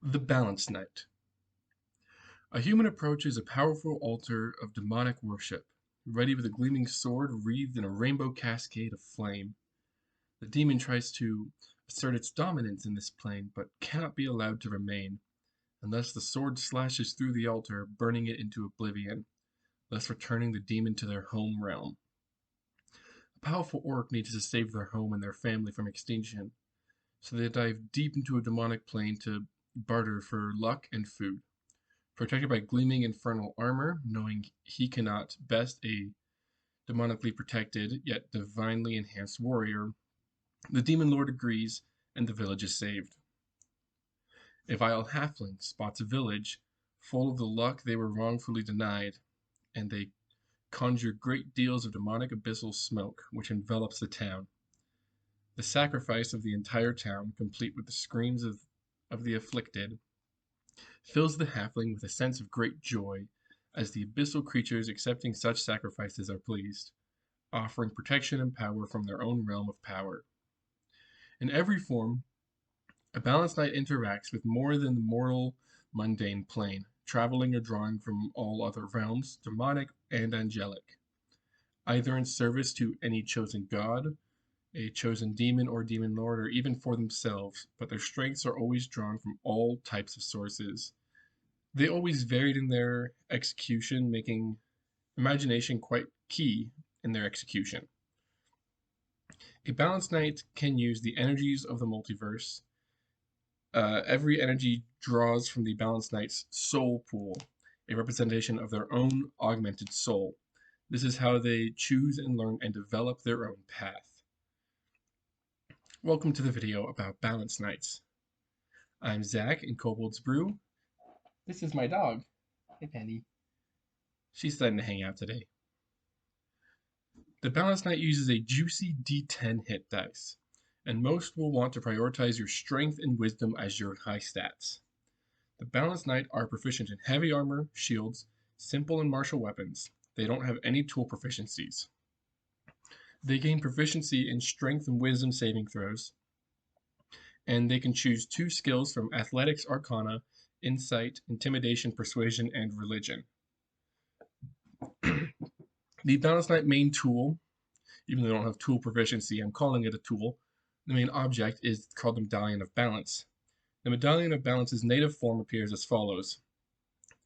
The Balanced Knight. A human approaches a powerful altar of demonic worship, ready with a gleaming sword wreathed in a rainbow cascade of flame. The demon tries to assert its dominance in this plane, but cannot be allowed to remain, unless the sword slashes through the altar, burning it into oblivion, thus returning the demon to their home realm. A powerful orc needs to save their home and their family from extinction, so they dive deep into a demonic plane to barter for luck and food. Protected by gleaming infernal armor, knowing he cannot best a demonically protected yet divinely enhanced warrior, the demon lord agrees and the village is saved. A vile halfling spots a village full of the luck they were wrongfully denied, and they conjure great deals of demonic abyssal smoke which envelops the town. The sacrifice of the entire town, complete with the screams of the afflicted, fills the halfling with a sense of great joy, as the abyssal creatures accepting such sacrifices are pleased, offering protection and power from their own realm of power. In every form, a balanced knight interacts with more than the mortal mundane plane, traveling or drawing from all other realms, demonic and angelic, either in service to any chosen god, a chosen demon or demon lord, or even for themselves, but their strengths are always drawn from all types of sources. They always varied in their execution, making imagination quite key in their execution. A balanced knight can use the energies of the multiverse. Every energy draws from the balanced knight's soul pool, a representation of their own augmented soul. This is how they choose and learn and develop their own path. Welcome to the video about balanced knights. I'm Zach in Kobold's Brew. This is my dog. Hey, Penny. She's starting to hang out today. The Balanced Knight uses a juicy D10 hit dice, and most will want to prioritize your strength and wisdom as your high stats. The Balanced Knight are proficient in heavy armor, shields, simple and martial weapons. They don't have any tool proficiencies. They gain proficiency in strength and wisdom saving throws, and they can choose 2 skills from Athletics, Arcana, Insight, Intimidation, Persuasion, and Religion. The Balanced Knight main tool, even though they don't have tool proficiency, I'm calling it a tool. The main object is called the Medallion of Balance. The Medallion of Balance's native form appears as follows.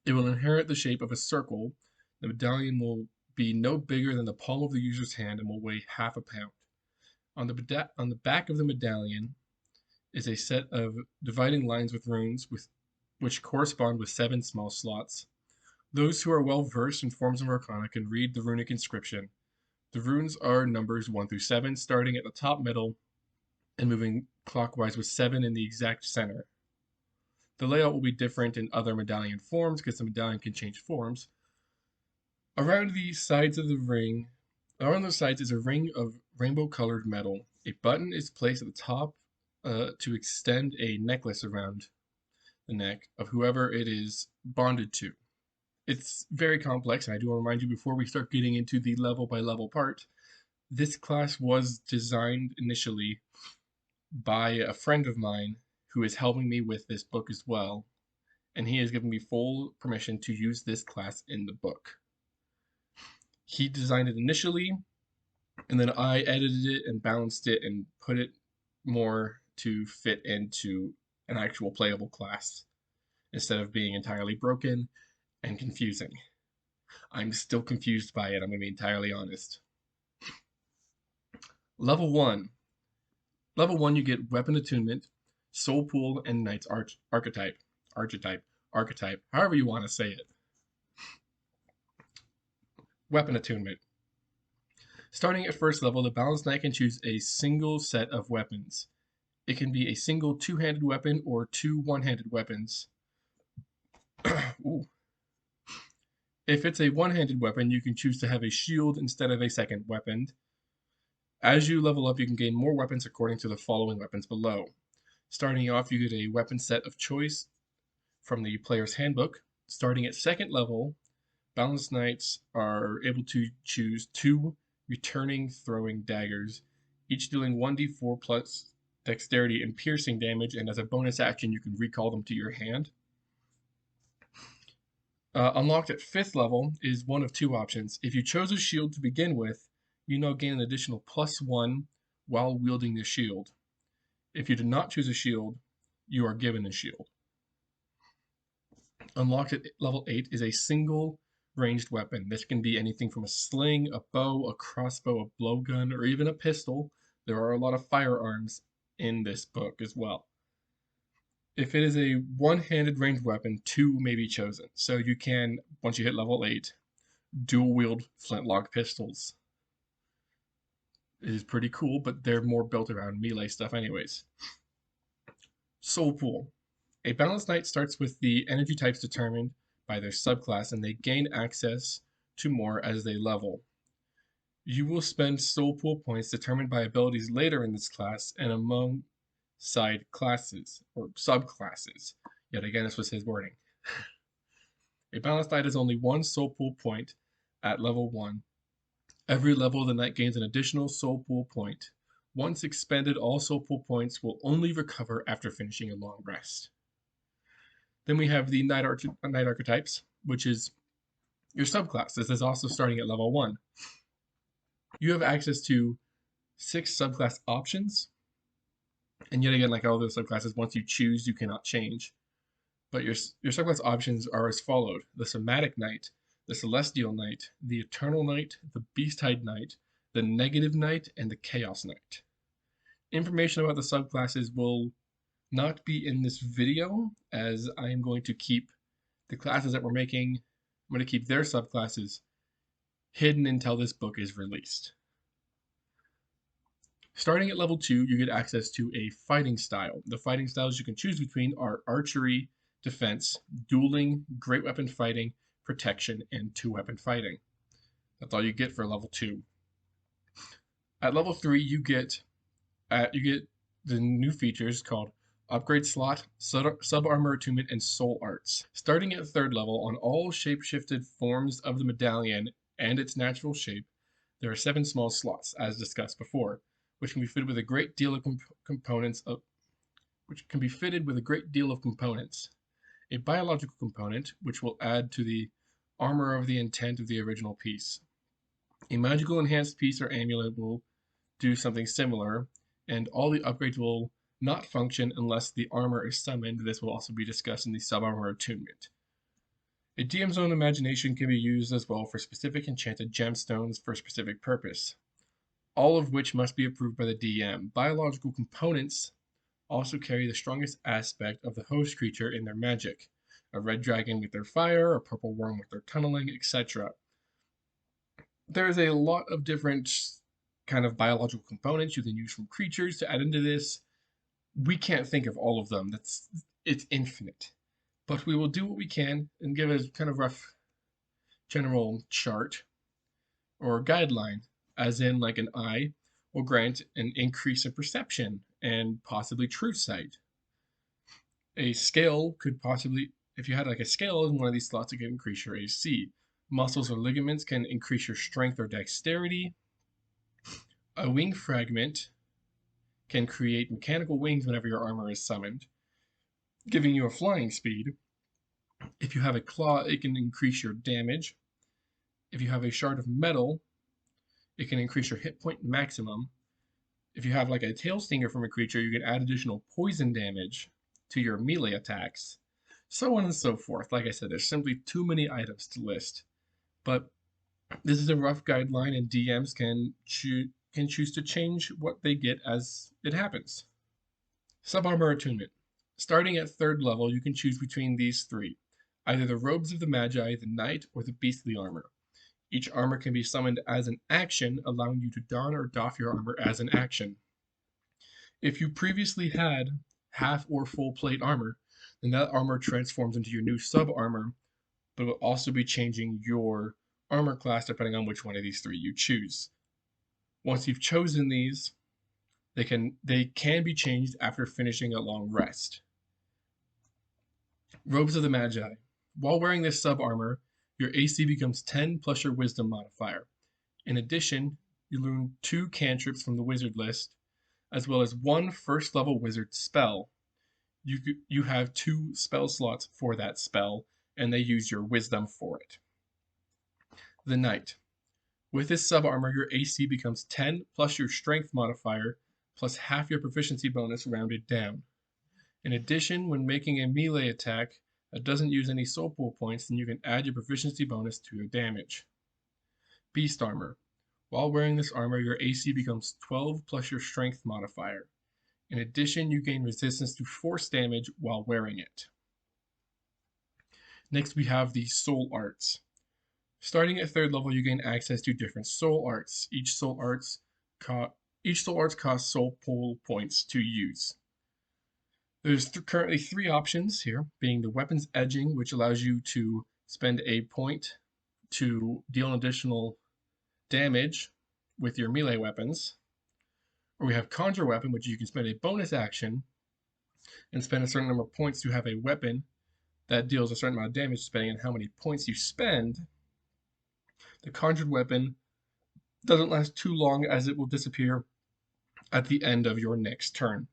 It will inherit the shape of a circle. The medallion will be no bigger than the palm of the user's hand and will weigh half a pound. On the back of the medallion is a set of dividing lines with runes which correspond with 7 small slots. Those who are well versed in forms of Arcana can read the runic inscription. The runes are numbers 1 through 7, starting at the top middle and moving clockwise with 7 in the exact center. The layout will be different in other medallion forms because the medallion can change forms. Around the sides of the ring, around the sides is a ring of rainbow-colored metal. A button is placed at the top to extend a necklace around the neck of whoever it is bonded to. It's very complex, and I do want to remind you before we start getting into the level-by-level part, this class was designed initially by a friend of mine who is helping me with this book as well, and he has given me full permission to use this class in the book. He designed it initially, and then I edited it and balanced it and put it more to fit into an actual playable class instead of being entirely broken and confusing. I'm still confused by it, I'm going to be entirely honest. Level 1. Level 1, you get Weapon Attunement, Soul Pool, and Knight's Archetype, however you want to say it. Weapon Attunement. Starting at first level, the Balanced Knight can choose a single set of weapons. It can be a single 2-handed weapon or 2 1-handed weapons. Ooh. If it's a 1-handed weapon, you can choose to have a shield instead of a second weapon. As you level up, you can gain more weapons according to the following weapons below. Starting off, you get a weapon set of choice from the player's handbook. Starting at 2nd level, Balanced Knights are able to choose 2 returning throwing daggers, each dealing 1d4 plus dexterity, and piercing damage, and as a bonus action, you can recall them to your hand. Unlocked at 5th level is one of two options. If you chose a shield to begin with, you now gain an additional +1 while wielding the shield. If you did not choose a shield, you are given a shield. Unlocked at level 8 is a single ranged weapon. This can be anything from a sling, a bow, a crossbow, a blowgun, or even a pistol. There are a lot of firearms in this book as well. If it is a one-handed ranged weapon, 2 may be chosen. So you can, once you hit level 8, dual wield flintlock pistols. It is pretty cool, but they're more built around melee stuff anyways. Soul Pool. A balanced knight starts with the energy types determined by their subclass, and they gain access to more as they level. You will spend soul pool points determined by abilities later in this class and among side classes or subclasses. Yet again, this was his wording. A balanced knight has only 1 soul pool point at level 1. Every level, the knight gains an additional soul pool point. Once expended, all soul pool points will only recover after finishing a long rest. Then we have the Knight Archetypes, which is your subclass. This is also starting at level 1. You have access to 6 subclass options. And yet again, like all those subclasses, once you choose, you cannot change. But your subclass options are as followed: the Somatic Knight, the Celestial Knight, the Eternal Knight, the Beast-Hide Knight, the Negative Knight, and the Chaos Knight. Information about the subclasses will not be in this video, as I am going to keep the classes that we're making, I'm going to keep their subclasses hidden until this book is released. Starting at level 2, you get access to a fighting style. The fighting styles you can choose between are archery, defense, dueling, great weapon fighting, protection, and 2-weapon fighting. That's all you get for level 2. At level 3, you get the new features called Upgrade Slot, Sub-Armor Attunement, and Soul Arts. Starting at 3rd level, on all shape-shifted forms of the medallion and its natural shape, there are 7 small slots, as discussed before, which can be fitted with a great deal of components. A biological component, which will add to the armor of the intent of the original piece. A magical enhanced piece or amulet will do something similar, and all the upgrades will not function unless the armor is summoned. This will also be discussed in the Sub-Armor Attunement. A DM's own imagination can be used as well for specific enchanted gemstones for a specific purpose, all of which must be approved by the DM. Biological components also carry the strongest aspect of the host creature in their magic. A red dragon with their fire, a purple worm with their tunneling, etc. There's a lot of different kind of biological components you can use from creatures to add into this. We can't think of all of them. It's infinite. But we will do what we can and give a kind of rough general chart or guideline, as in like an eye will grant an increase in perception and possibly true sight. A scale could possibly, if you had like a scale in one of these slots, it could increase your AC. Muscles or ligaments can increase your strength or dexterity. A wing fragment can create mechanical wings whenever your armor is summoned, giving you a flying speed. If you have a claw, it can increase your damage. If you have a shard of metal, it can increase your hit point maximum. If you have like a tail stinger from a creature, you can add additional poison damage to your melee attacks. So on and so forth. Like I said, there's simply too many items to list. But this is a rough guideline, and DMs can choose to change what they get as it happens. Sub-Armor Attunement. Starting at 3rd level, you can choose between these 3. Either the Robes of the Magi, the Knight, or the Beastly Armor. Each armor can be summoned as an action, allowing you to don or doff your armor as an action. If you previously had half or full plate armor, then that armor transforms into your new sub-armor, but it will also be changing your armor class depending on which one of these 3 you choose. Once you've chosen these, they can be changed after finishing a long rest. Robes of the Magi. While wearing this sub-armor, your AC becomes 10 plus your Wisdom modifier. In addition, you learn 2 cantrips from the wizard list, as well as one first level wizard spell. You have 2 spell slots for that spell, and they use your wisdom for it. The Knight. With this sub-armor, your AC becomes 10 plus your strength modifier, plus half your proficiency bonus rounded down. In addition, when making a melee attack that doesn't use any soul pool points, then you can add your proficiency bonus to your damage. Beast Armor. While wearing this armor, your AC becomes 12 plus your strength modifier. In addition, you gain resistance to force damage while wearing it. Next, we have the Soul Arts. Starting at 3rd level, you gain access to different Soul Arts. Each Soul Arts costs soul pool points to use. There's currently 3 options here, being the Weapons Edging, which allows you to spend a point to deal an additional damage with your melee weapons. Or we have Conjure Weapon, which you can spend a bonus action and spend a certain number of points to have a weapon that deals a certain amount of damage depending on how many points you spend. The Conjured Weapon doesn't last too long as it will disappear at the end of your next turn.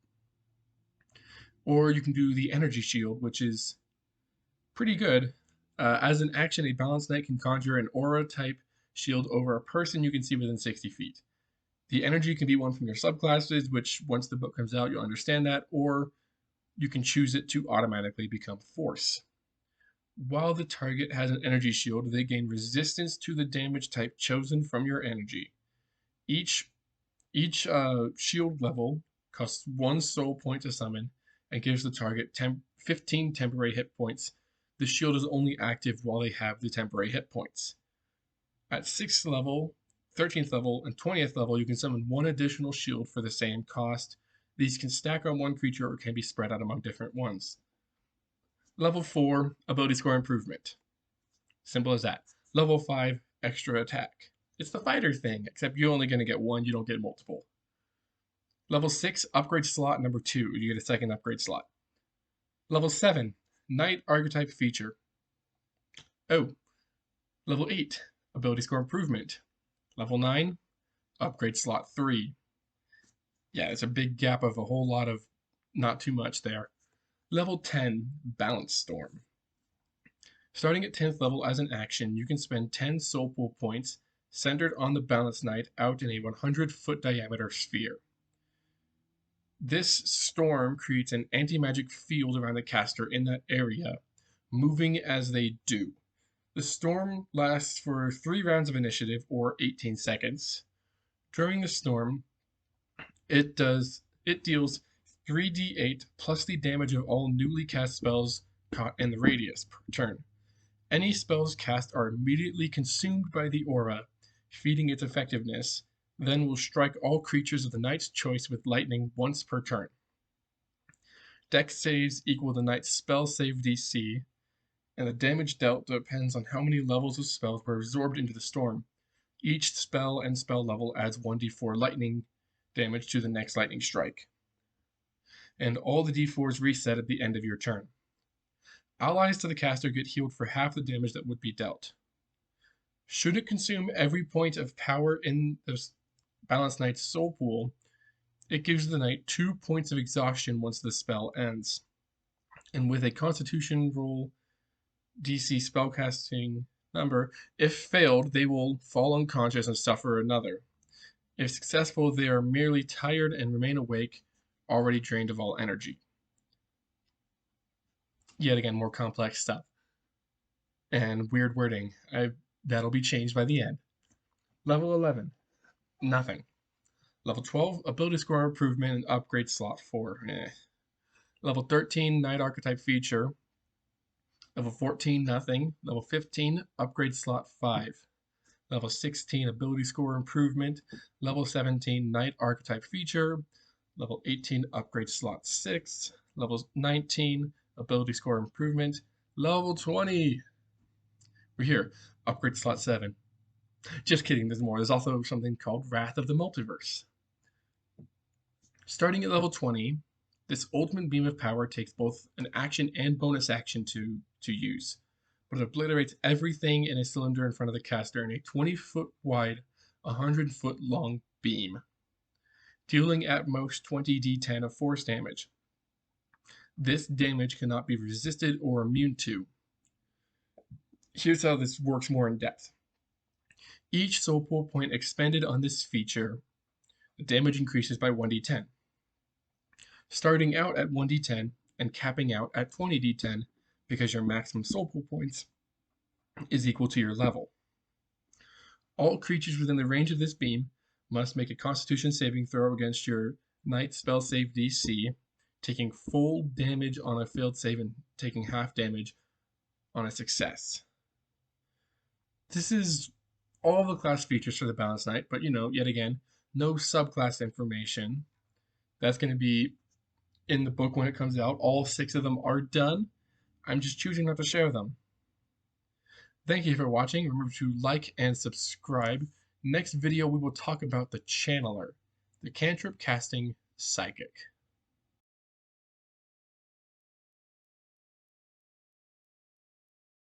Or you can do the Energy Shield, which is pretty good. As an action, a Balanced Knight can conjure an aura type shield over a person you can see within 60 feet. The energy can be one from your subclasses, which once the book comes out, you'll understand that, or you can choose it to automatically become Force. While the target has an energy shield, they gain resistance to the damage type chosen from your energy. Each shield level costs 1 soul point to summon and gives the target 15 temporary hit points. The shield is only active while they have the temporary hit points. At 6th level, 13th level, and 20th level, you can summon 1 additional shield for the same cost. These can stack on one creature or can be spread out among different ones. Level 4, ability score improvement. Simple as that. Level 5, extra attack. It's the fighter thing, except you're only going to get 1, you don't get multiple. Level 6, upgrade slot number 2. You get a second upgrade slot. Level 7, Knight Archetype feature. Oh. Level 8, ability score improvement. Level 9, upgrade slot 3. Yeah, it's a big gap of a whole lot of not too much there. Level 10, Balance Storm. Starting at 10th level as an action, you can spend 10 soul pool points centered on the Balanced Knight out in a 100-foot diameter sphere. This storm creates an anti-magic field around the caster in that area, moving as they do. The storm lasts for 3 rounds of initiative, or 18 seconds. During the storm, it deals 3d8 plus the damage of all newly cast spells caught in the radius per turn. Any spells cast are immediately consumed by the aura, feeding its effectiveness, then will strike all creatures of the Knight's choice with lightning once per turn. Dex saves equal the Knight's spell save DC, and the damage dealt depends on how many levels of spells were absorbed into the storm. Each spell and spell level adds 1d4 lightning damage to the next lightning strike. And all the d4s reset at the end of your turn. Allies to the caster get healed for half the damage that would be dealt. Should it consume every point of power in the Balanced Knight's soul pool, it gives the Knight 2 points of exhaustion once the spell ends. And with a Constitution roll DC spellcasting number, if failed, they will fall unconscious and suffer another. If successful, they are merely tired and remain awake, already drained of all energy. Yet again, more complex stuff. And weird wording. That'll be changed by the end. Level 11, nothing. Level 12, ability score improvement and upgrade slot 4. Level 13, Knight Archetype feature. Level 14, nothing. Level 15, upgrade slot 5. Level 16, ability score improvement. Level 17, Knight Archetype feature. Level 18, upgrade slot 6. Level 19, ability score improvement. Level 20, we're here, upgrade slot 7. Just kidding, there's more. There's also something called Wrath of the Multiverse. Starting at level 20, this ultimate beam of power takes both an action and bonus action to use, but it obliterates everything in a cylinder in front of the caster in a 20-foot wide, 100-foot long beam. dealing at most 20d10 of force damage. This damage cannot be resisted or immune to. Here's how this works more in depth. Each soul pool point expended on this feature, the damage increases by 1d10. Starting out at 1d10 and capping out at 20d10 because your maximum soul pool points is equal to your level. All creatures within the range of this beam must make a Constitution saving throw against your Night spell save DC, taking full damage on a failed save and taking half damage on a success. This is all the class features for the Balanced Knight, but yet again, no subclass information. That's going to be in the book when it comes out. All 6 of them are done. I'm just choosing not to share them. Thank you for watching. Remember to like and subscribe. Next video we will talk about the Channeler, the cantrip casting psychic.